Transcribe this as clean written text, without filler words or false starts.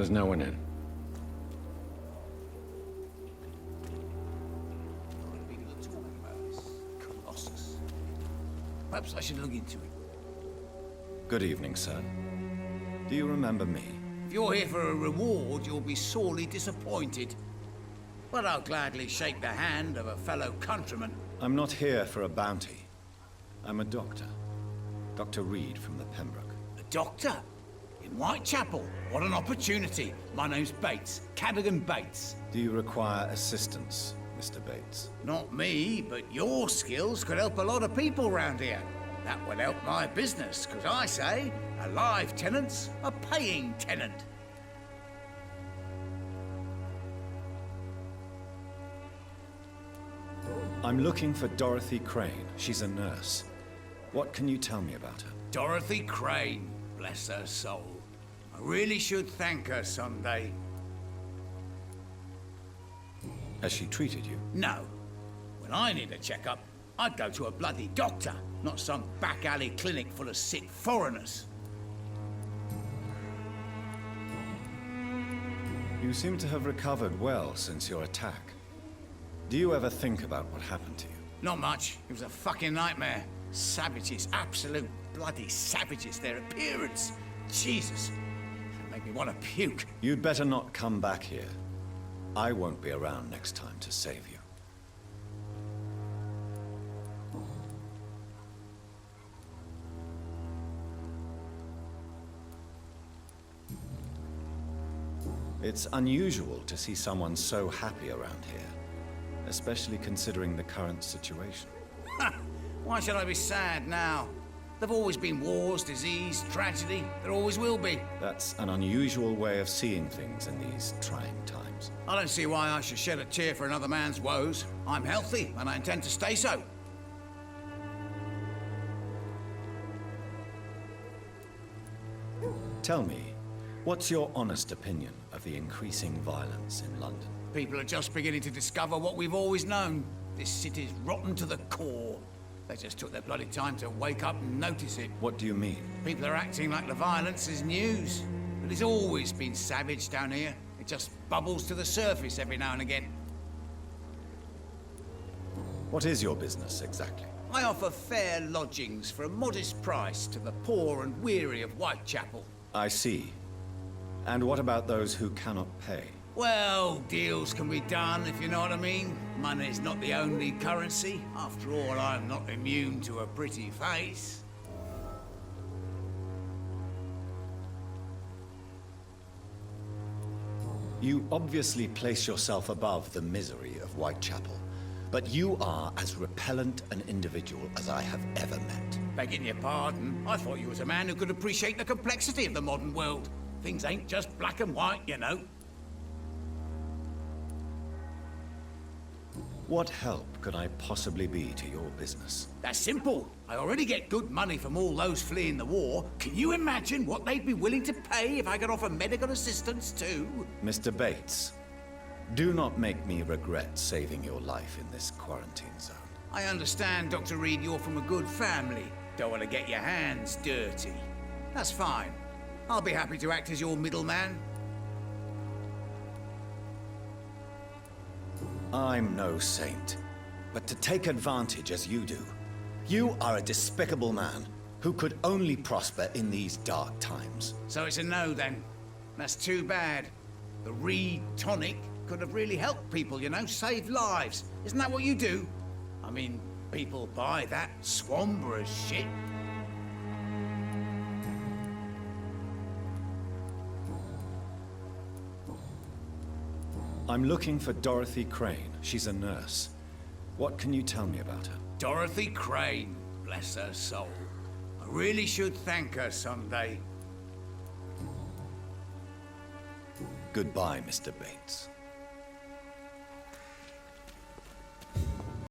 There's no one in. Colossus. Perhaps I should look into it. Good evening, sir. Do you remember me? If you're here for a reward, you'll be sorely disappointed. But I'll gladly shake the hand of a fellow countryman. I'm not here for a bounty. I'm a doctor. Dr. Reed from the Pembroke. A doctor? In Whitechapel? What an opportunity. My name's Bates. Cadogan Bates. Do you require assistance, Mr. Bates? Not me, but your skills could help a lot of people round here. That would help my business, because I say, a live tenant's a paying tenant. I'm looking for Dorothy Crane. She's a nurse. What can you tell me about her? Dorothy Crane, bless her soul. I really should thank her someday. Has she treated you? No. When I need a checkup, I'd go to a bloody doctor, not some back alley clinic full of sick foreigners. You seem to have recovered well since your attack. Do you ever think about what happened to you? Not much. It was a fucking nightmare. Savages, absolute bloody savages. Their appearance. Jesus. It made me want to puke. You'd better not come back here. I won't be around next time to save you. It's unusual to see someone so happy around here, especially considering the current situation. Why should I be sad now? There've always been wars, disease, tragedy. There always will be. That's an unusual way of seeing things in these trying times. I don't see why I should shed a tear for another man's woes. I'm healthy, and I intend to stay so. Tell me, what's your honest opinion of the increasing violence in London? People are just beginning to discover what we've always known. This city's rotten to the core. They just took their bloody time to wake up and notice it. What do you mean? People are acting like the violence is news. But it's always been savage down here. It just bubbles to the surface every now and again. What is your business exactly? I offer fair lodgings for a modest price to the poor and weary of Whitechapel. I see. And what about those who cannot pay? Well, deals can be done, if you know what I mean. Money's not the only currency. After all, I'm not immune to a pretty face. You obviously place yourself above the misery of Whitechapel, but you are as repellent an individual as I have ever met. Begging your pardon, I thought you was a man who could appreciate the complexity of the modern world. Things ain't just black and white, you know. What help could I possibly be to your business? That's simple. I already get good money from all those fleeing the war. Can you imagine what they'd be willing to pay if I could offer medical assistance too? Mr. Bates, do not make me regret saving your life in this quarantine zone. I understand, Dr. Reed, you're from a good family. Don't want to get your hands dirty. That's fine. I'll be happy to act as your middleman. I'm no saint, but to take advantage as you do, you are a despicable man who could only prosper in these dark times. So it's a no then. That's too bad. The Reed tonic could have really helped people, you know, saved lives. Isn't that what you do? I mean, people buy that Swambra shit. I'm looking for Dorothy Crane. She's a nurse. What can you tell me about her? Dorothy Crane, bless her soul. I really should thank her someday. Goodbye, Mr. Bates.